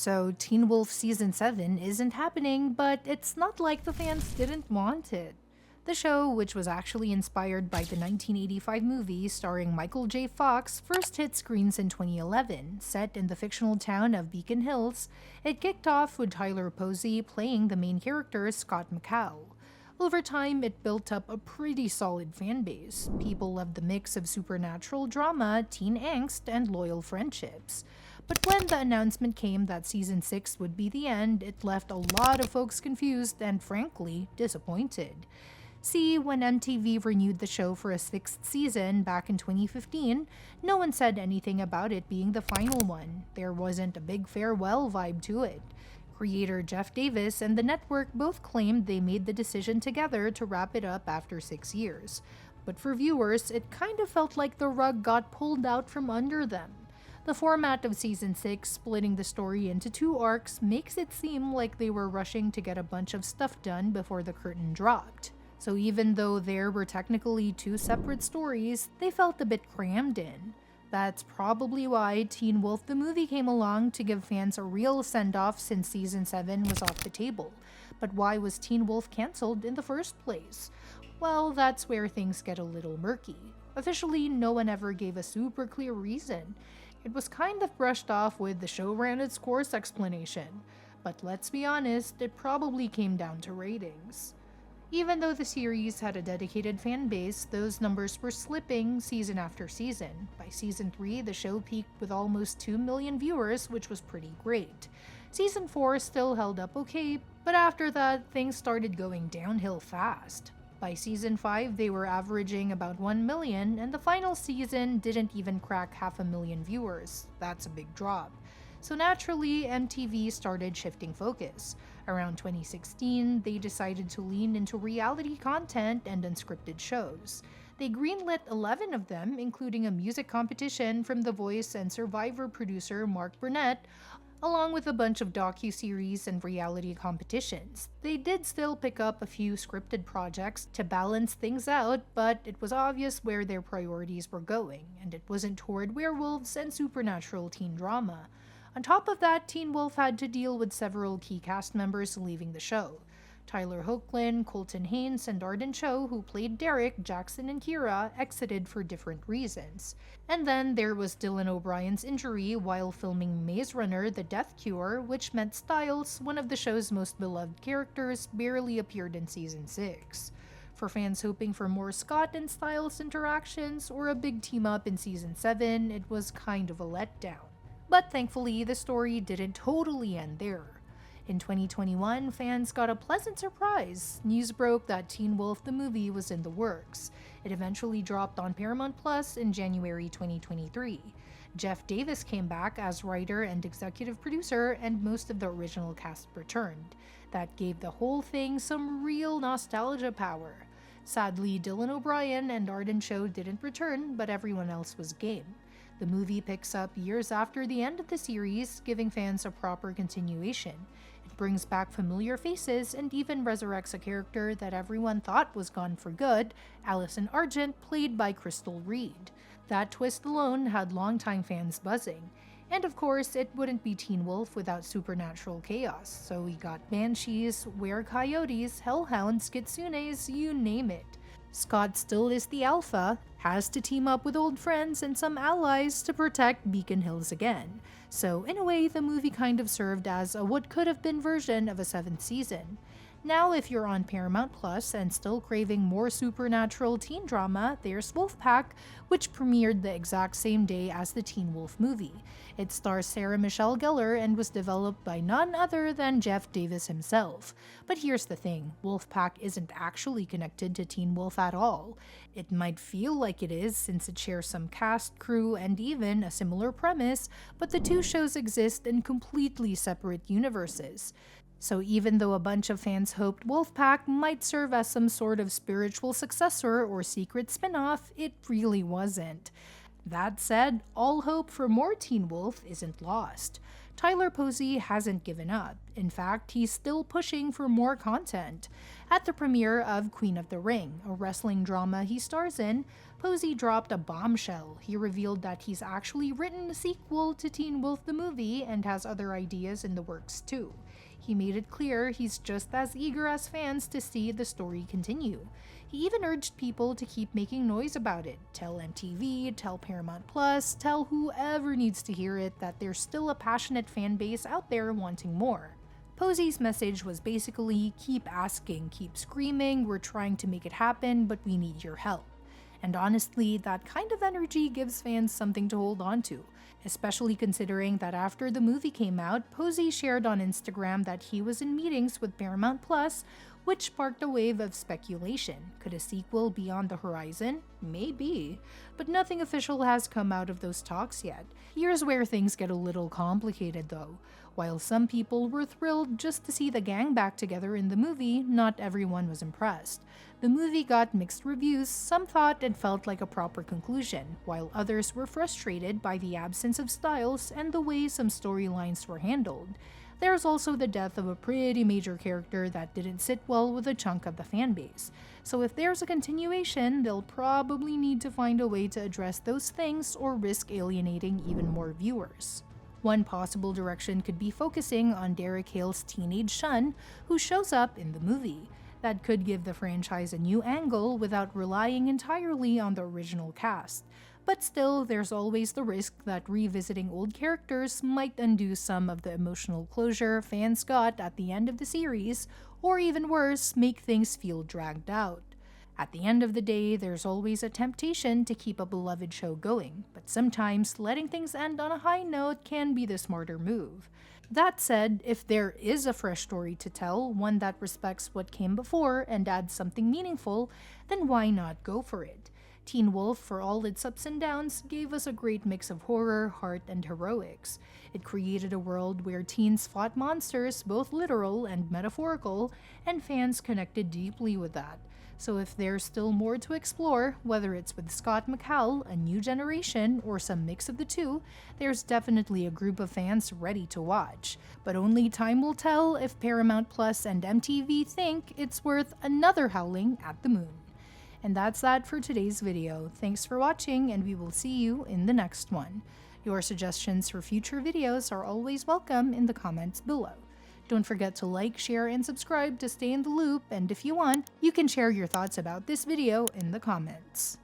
So Teen Wolf Season 7 isn't happening, but it's not like the fans didn't want it. The show, which was actually inspired by the 1985 movie starring Michael J. Fox, first hit screens in 2011. Set in the fictional town of Beacon Hills, it kicked off with Tyler Posey playing the main character Scott McCall. Over time, it built up a pretty solid fan base. People loved the mix of supernatural drama, teen angst, and loyal friendships. But when the announcement came that Season 6 would be the end, it left a lot of folks confused and, frankly, disappointed. See, when MTV renewed the show for a sixth season back in 2015, no one said anything about it being the final one. There wasn't a big farewell vibe to it. Creator Jeff Davis and the network both claimed they made the decision together to wrap it up after 6 years. But for viewers, it kind of felt like the rug got pulled out from under them. The format of Season 6, splitting the story into 2 arcs, makes it seem like they were rushing to get a bunch of stuff done before the curtain dropped. So even though there were technically 2 separate stories, they felt a bit crammed in. That's probably why Teen Wolf the movie came along to give fans a real send-off since Season 7 was off the table. But why was Teen Wolf cancelled in the first place? Well, that's where things get a little murky. Officially, no one ever gave a super clear reason. It was kind of brushed off with the show ran its course explanation. But let's be honest, it probably came down to ratings. Even though the series had a dedicated fan base, those numbers were slipping season after season. By Season 3, the show peaked with almost 2 million viewers, which was pretty great. Season 4 still held up okay, but after that, things started going downhill fast. By Season 5, they were averaging about 1 million, and the final season didn't even crack 500,000 viewers. That's a big drop. So naturally, MTV started shifting focus. Around 2016, they decided to lean into reality content and unscripted shows. They greenlit 11 of them, including a music competition from The Voice and Survivor producer Mark Burnett, along with a bunch of docuseries and reality competitions. They did still pick up a few scripted projects to balance things out, but it was obvious where their priorities were going, and it wasn't toward werewolves and supernatural teen drama. On top of that, Teen Wolf had to deal with several key cast members leaving the show. Tyler Hoechlin, Colton Haynes, and Arden Cho, who played Derek, Jackson, and Kira, exited for different reasons. And then there was Dylan O'Brien's injury while filming Maze Runner: The Death Cure, which meant Styles, one of the show's most beloved characters, barely appeared in Season 6. For fans hoping for more Scott and Styles interactions or a big team-up in Season 7, it was kind of a letdown. But thankfully, the story didn't totally end there. In 2021, fans got a pleasant surprise. News broke that Teen Wolf the movie was in the works. It eventually dropped on Paramount Plus in January 2023. Jeff Davis came back as writer and executive producer, and most of the original cast returned. That gave the whole thing some real nostalgia power. Sadly, Dylan O'Brien and Arden Cho didn't return, but everyone else was game. The movie picks up years after the end of the series, giving fans a proper continuation. It brings back familiar faces and even resurrects a character that everyone thought was gone for good, Allison Argent, played by Crystal Reed. That twist alone had longtime fans buzzing. And of course, it wouldn't be Teen Wolf without supernatural chaos, so we got banshees, were-coyotes, hellhounds, kitsunes, you name it. Scott still is the alpha, has to team up with old friends and some allies to protect Beacon Hills again. So in a way, the movie kind of served as a what could have been version of a 7th season. Now, if you're on Paramount Plus and still craving more supernatural teen drama, there's Wolfpack, which premiered the exact same day as the Teen Wolf movie. It stars Sarah Michelle Gellar and was developed by none other than Jeff Davis himself. But here's the thing, Wolfpack isn't actually connected to Teen Wolf at all. It might feel like it is since it shares some cast, crew, and even a similar premise, but the 2 shows exist in completely separate universes. So even though a bunch of fans hoped Wolfpack might serve as some sort of spiritual successor or secret spin-off, it really wasn't. That said, all hope for more Teen Wolf isn't lost. Tyler Posey hasn't given up. In fact, he's still pushing for more content. At the premiere of Queen of the Ring, a wrestling drama he stars in, Posey dropped a bombshell. He revealed that he's actually written a sequel to Teen Wolf the movie and has other ideas in the works too. He made it clear he's just as eager as fans to see the story continue. He even urged people to keep making noise about it. Tell MTV, tell Paramount Plus, tell whoever needs to hear it that there's still a passionate fan base out there wanting more. Posey's message was basically, keep asking, keep screaming, we're trying to make it happen, but we need your help. And honestly, that kind of energy gives fans something to hold on to, especially considering that after the movie came out, Posey shared on Instagram that he was in meetings with Paramount Plus, which sparked a wave of speculation. Could a sequel be on the horizon? Maybe. But nothing official has come out of those talks yet. Here's where things get a little complicated though. While some people were thrilled just to see the gang back together in the movie, not everyone was impressed. The movie got mixed reviews, some thought it felt like a proper conclusion, while others were frustrated by the absence of styles and the way some storylines were handled. There's also the death of a pretty major character that didn't sit well with a chunk of the fanbase. So if there's a continuation, they'll probably need to find a way to address those things or risk alienating even more viewers. One possible direction could be focusing on Derek Hale's teenage son, who shows up in the movie. That could give the franchise a new angle without relying entirely on the original cast. But still, there's always the risk that revisiting old characters might undo some of the emotional closure fans got at the end of the series, or even worse, make things feel dragged out. At the end of the day, there's always a temptation to keep a beloved show going, but sometimes letting things end on a high note can be the smarter move. That said, if there is a fresh story to tell, one that respects what came before and adds something meaningful, then why not go for it? Teen Wolf, for all its ups and downs, gave us a great mix of horror, heart, and heroics. It created a world where teens fought monsters, both literal and metaphorical, and fans connected deeply with that. So if there's still more to explore, whether it's with Scott McCall, a new generation, or some mix of the two, there's definitely a group of fans ready to watch. But only time will tell if Paramount Plus and MTV think it's worth another howling at the moon. And that's that for today's video. Thanks for watching, and we will see you in the next one. Your suggestions for future videos are always welcome in the comments below. Don't forget to like, share, and subscribe to stay in the loop, and if you want, you can share your thoughts about this video in the comments.